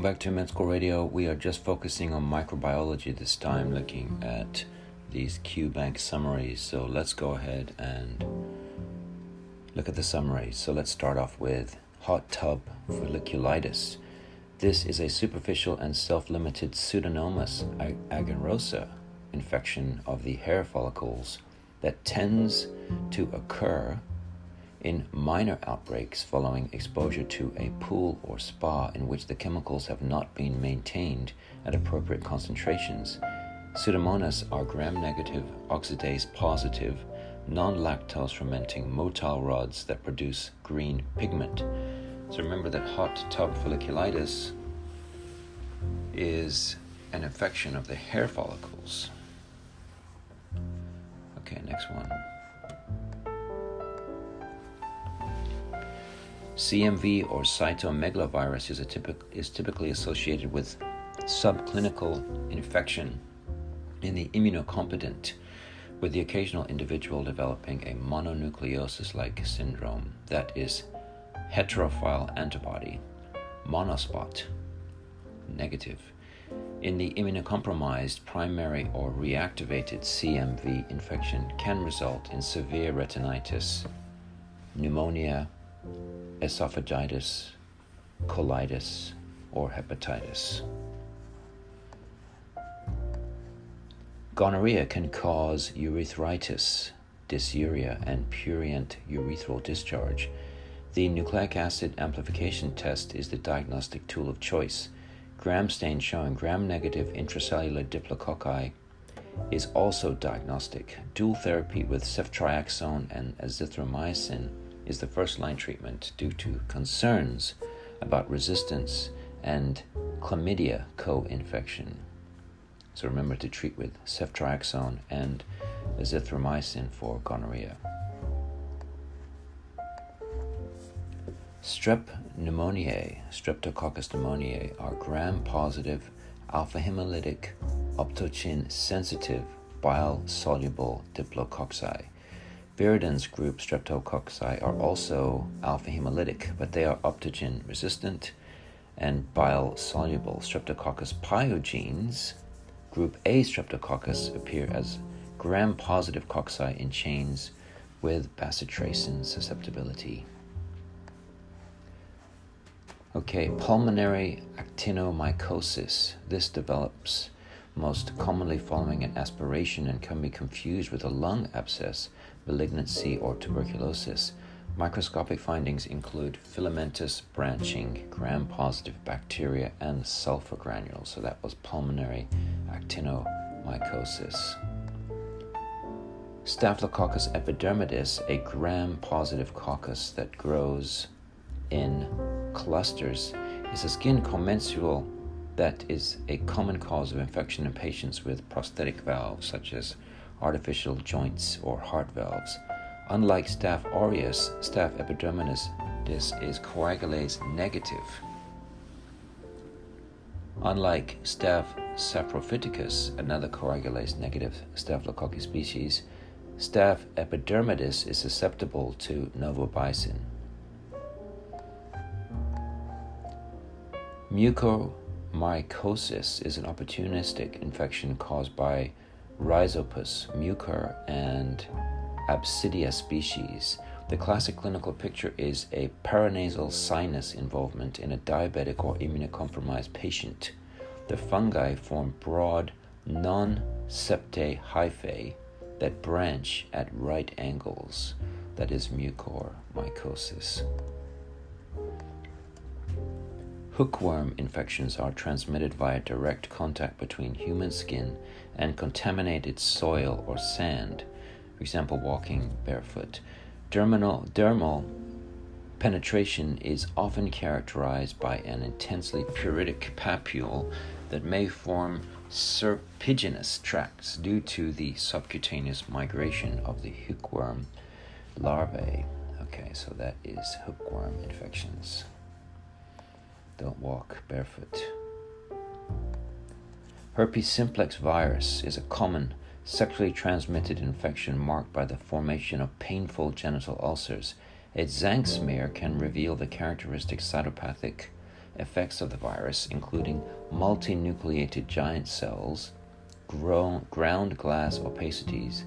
back to Med School Radio. We are just focusing on microbiology this time, looking at these Q-Bank summaries. So let's go ahead and look at the summaries. So let's start off with hot tub folliculitis. This is a superficial and self-limited Pseudomonas agarose infection of the hair follicles that tends to occur in minor outbreaks following exposure to a pool or spa in which the chemicals have not been maintained at appropriate concentrations. Pseudomonas are gram-negative, oxidase-positive, non-lactose fermenting motile rods that produce green pigment. So remember that hot tub folliculitis is an infection of the hair follicles. Okay, next one. CMV or cytomegalovirus is typically associated with subclinical infection in the immunocompetent, with the occasional individual developing a mononucleosis-like syndrome, that is, heterophile antibody, monospot, negative. In the immunocompromised, primary or reactivated CMV infection can result in severe retinitis, pneumonia, esophagitis, colitis, or hepatitis. Gonorrhea can cause urethritis, dysuria, and prurient urethral discharge. The nucleic acid amplification test is the diagnostic tool of choice. Gram stain showing gram-negative intracellular diplococci is also diagnostic. Dual therapy with ceftriaxone and azithromycin is the first-line treatment due to concerns about resistance and chlamydia co-infection. So remember to treat with ceftriaxone and azithromycin for gonorrhea. Strep pneumoniae, Streptococcus pneumoniae, are gram-positive, alpha-hemolytic, optochin-sensitive, bile-soluble diplococci. Viridans group Streptococci are also alpha-hemolytic, but they are optochin resistant and bile-soluble. Streptococcus pyogenes group A Streptococcus appear as gram-positive cocci in chains with bacitracin susceptibility. Okay, pulmonary actinomycosis. This develops most commonly following an aspiration and can be confused with a lung abscess, malignancy, or tuberculosis. Microscopic findings include filamentous branching, gram-positive bacteria, and sulfur granules. So that was pulmonary actinomycosis. Staphylococcus epidermidis, a gram-positive coccus that grows in clusters, is a skin commensal that is a common cause of infection in patients with prosthetic valves, such as artificial joints or heart valves. Unlike Staph aureus, Staph epidermidis is coagulase negative. Unlike Staph saprophyticus, another coagulase negative Staphylococcus species, Staph epidermidis is susceptible to novobicin. Mucormycosis is an opportunistic infection caused by Rhizopus, Mucor, and Absidia species. The classic clinical picture is a paranasal sinus involvement in a diabetic or immunocompromised patient. The fungi form broad, non-septate hyphae that branch at right angles. That is mucormycosis. Hookworm infections are transmitted via direct contact between human skin and contaminated soil or sand, for example, walking barefoot. Dermal penetration is often characterized by an intensely pruritic papule that may form serpiginous tracts due to the subcutaneous migration of the hookworm larvae. Okay, so that is hookworm infections. Don't walk barefoot. Herpes simplex virus is a common sexually transmitted infection marked by the formation of painful genital ulcers. A Zank smear can reveal the characteristic cytopathic effects of the virus, including multinucleated giant cells, ground glass opacities,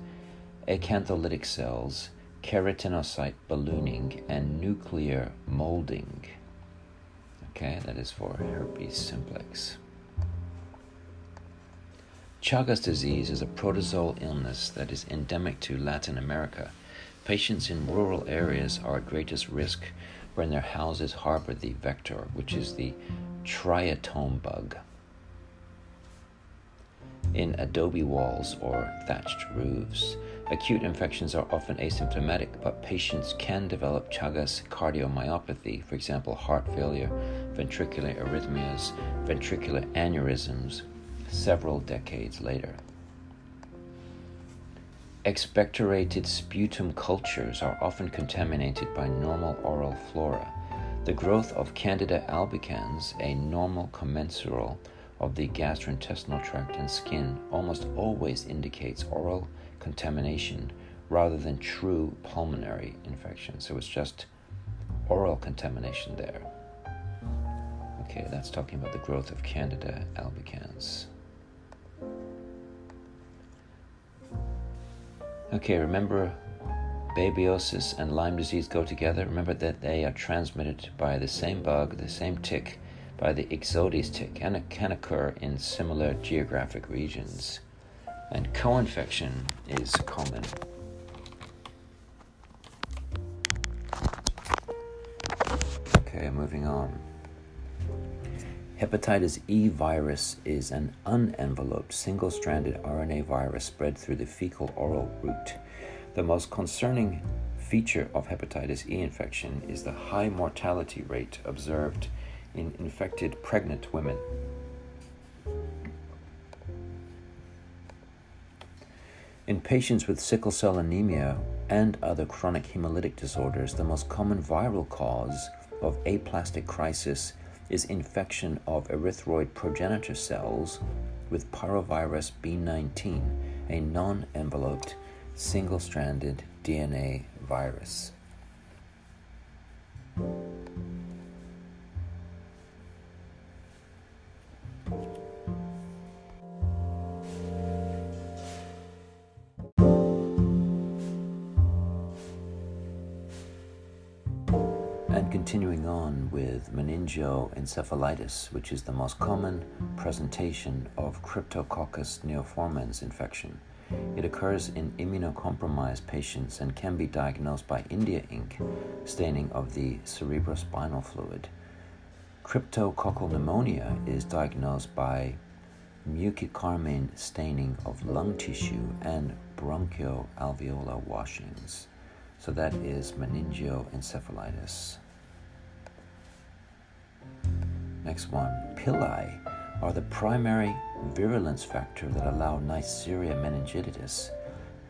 acantholytic cells, keratinocyte ballooning, and nuclear molding. Okay, that is for herpes simplex. Chagas disease is a protozoal illness that is endemic to Latin America. Patients in rural areas are at greatest risk when their houses harbor the vector, which is the triatome bug, in adobe walls or thatched roofs. Acute infections are often asymptomatic, but patients can develop Chagas cardiomyopathy, for example, heart failure, ventricular arrhythmias, ventricular aneurysms, several decades later. Expectorated sputum cultures are often contaminated by normal oral flora. The growth of Candida albicans, a normal commensal of the gastrointestinal tract and skin, almost always indicates oral contamination rather than true pulmonary infection. So it's just oral contamination there. Okay, that's talking about the growth of Candida albicans. Okay, remember babesiosis and Lyme disease go together. Remember that they are transmitted by the same bug, the same tick, by the Ixodes tick, and it can occur in similar geographic regions. And co-infection is common. Okay, moving on. Hepatitis E virus is an unenveloped single-stranded RNA virus spread through the fecal-oral route. The most concerning feature of hepatitis E infection is the high mortality rate observed in infected pregnant women. In patients with sickle cell anemia and other chronic hemolytic disorders, the most common viral cause of aplastic crisis is infection of erythroid progenitor cells with parvovirus B19, a non-enveloped, single-stranded DNA virus. And continuing on with meningoencephalitis, which is the most common presentation of Cryptococcus neoformans infection. It occurs in immunocompromised patients and can be diagnosed by India ink staining of the cerebrospinal fluid. Cryptococcal pneumonia is diagnosed by mucicarmine staining of lung tissue and bronchoalveolar washings. So that is meningoencephalitis. Next one, pili are the primary virulence factor that allow Neisseria meningitis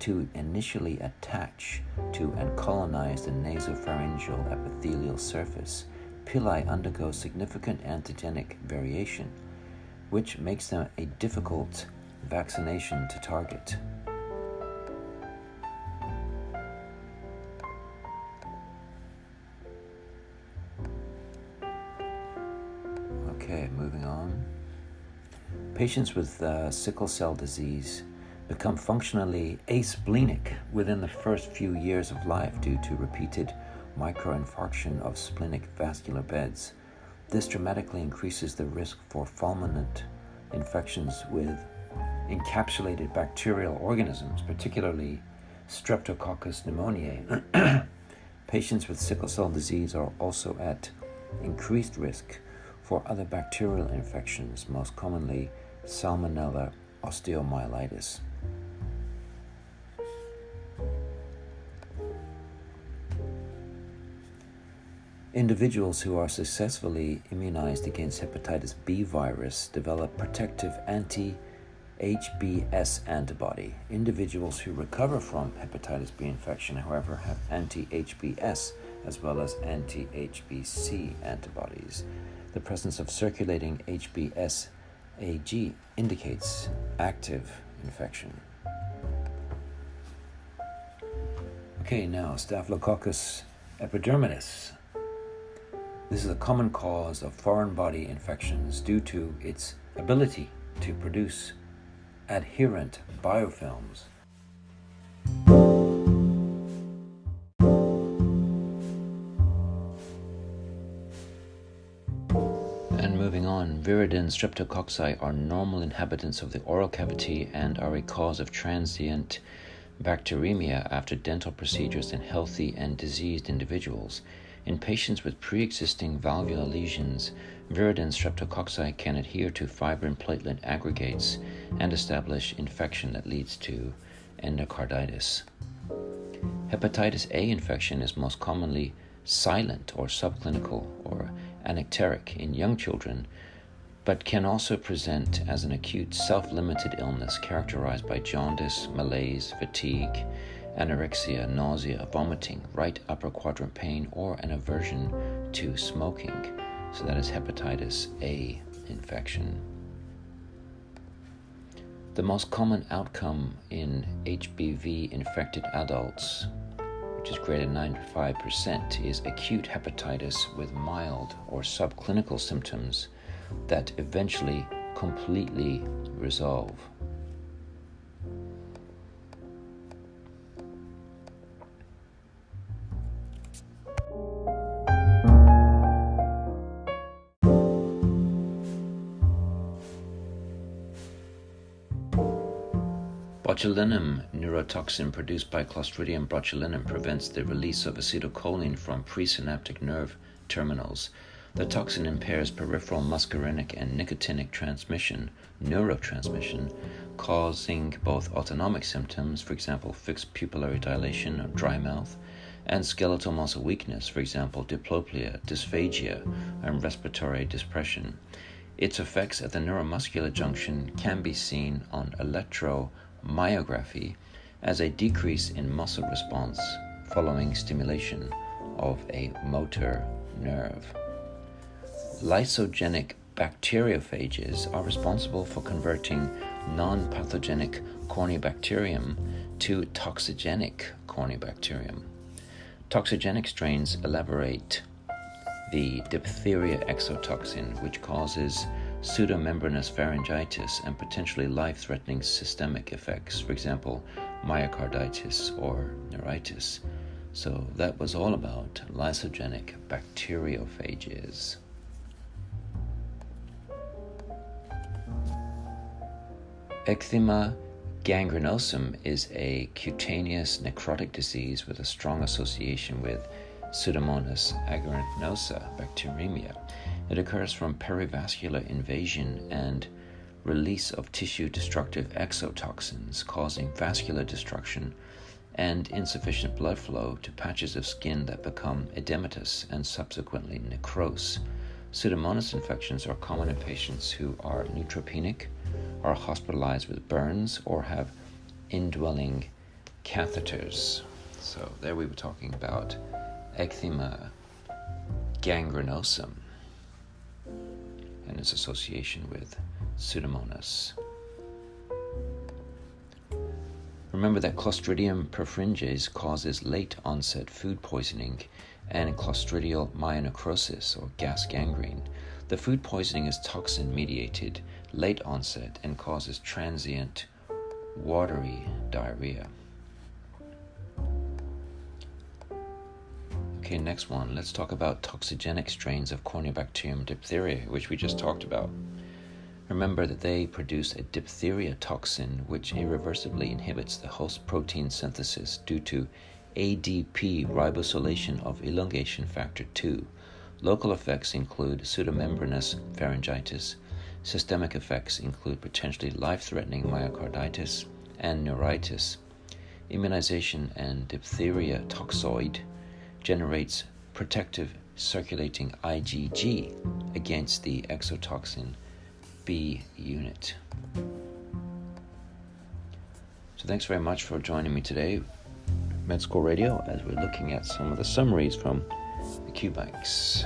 to initially attach to and colonize the nasopharyngeal epithelial surface. Pili undergo significant antigenic variation, which makes them a difficult vaccination to target. Okay, moving on. Patients with sickle cell disease become functionally asplenic within the first few years of life due to repeated microinfarction of splenic vascular beds. This dramatically increases the risk for fulminant infections with encapsulated bacterial organisms, particularly Streptococcus pneumoniae. Patients with sickle cell disease are also at increased risk for other bacterial infections, most commonly Salmonella osteomyelitis. Individuals who are successfully immunized against hepatitis B virus develop protective anti-HBs antibody. Individuals who recover from hepatitis B infection, however, have anti-HBs as well as anti-HBc antibodies. The presence of circulating HBsAg indicates active infection. Okay, now Staphylococcus epidermidis. This is a common cause of foreign body infections due to its ability to produce adherent biofilms. And moving on, viridin streptococci are normal inhabitants of the oral cavity and are a cause of transient bacteremia after dental procedures in healthy and diseased individuals. In patients with pre-existing valvular lesions, viridin streptococci can adhere to fibrin platelet aggregates and establish infection that leads to endocarditis. Hepatitis A infection is most commonly silent or subclinical or anecteric in young children, but can also present as an acute self-limited illness characterized by jaundice, malaise, fatigue, anorexia, nausea, vomiting, right upper quadrant pain, or an aversion to smoking. So that is hepatitis A infection. The most common outcome in HBV-infected adults, which is greater than 95%, is acute hepatitis with mild or subclinical symptoms that eventually completely resolve. Botulinum neurotoxin produced by Clostridium botulinum prevents the release of acetylcholine from presynaptic nerve terminals. The toxin impairs peripheral muscarinic and nicotinic neurotransmission, causing both autonomic symptoms, for example, fixed pupillary dilation or dry mouth, and skeletal muscle weakness, for example, diplopia, dysphagia, and respiratory depression. Its effects at the neuromuscular junction can be seen on electromyography as a decrease in muscle response following stimulation of a motor nerve. Lysogenic bacteriophages are responsible for converting non-pathogenic Corynebacterium to toxigenic Corynebacterium. Toxigenic strains elaborate the diphtheria exotoxin, which causes pseudomembranous pharyngitis and potentially life-threatening systemic effects, for example, myocarditis or neuritis. So that was all about lysogenic bacteriophages. Eczema gangrenosum is a cutaneous necrotic disease with a strong association with Pseudomonas aeruginosa bacteremia. It occurs from perivascular invasion and release of tissue-destructive exotoxins, causing vascular destruction and insufficient blood flow to patches of skin that become edematous and subsequently necrose. Pseudomonas infections are common in patients who are neutropenic, are hospitalized with burns, or have indwelling catheters. So there we were talking about eczema gangrenosum and its association with Pseudomonas. Remember that Clostridium perfringens causes late-onset food poisoning and Clostridial myonecrosis, or gas gangrene. The food poisoning is toxin-mediated, late onset, and causes transient watery diarrhea. Okay, next one. Let's talk about toxigenic strains of Corynebacterium diphtheria, which we just talked about. Remember that they produce a diphtheria toxin which irreversibly inhibits the host protein synthesis due to ADP ribosylation of elongation factor 2. Local effects include pseudomembranous pharyngitis. Systemic effects include potentially life-threatening myocarditis and neuritis. Immunization and diphtheria toxoid generates protective circulating IgG against the exotoxin B unit. So thanks very much for joining me today, Med School Radio, as we're looking at some of the summaries from the Q banks.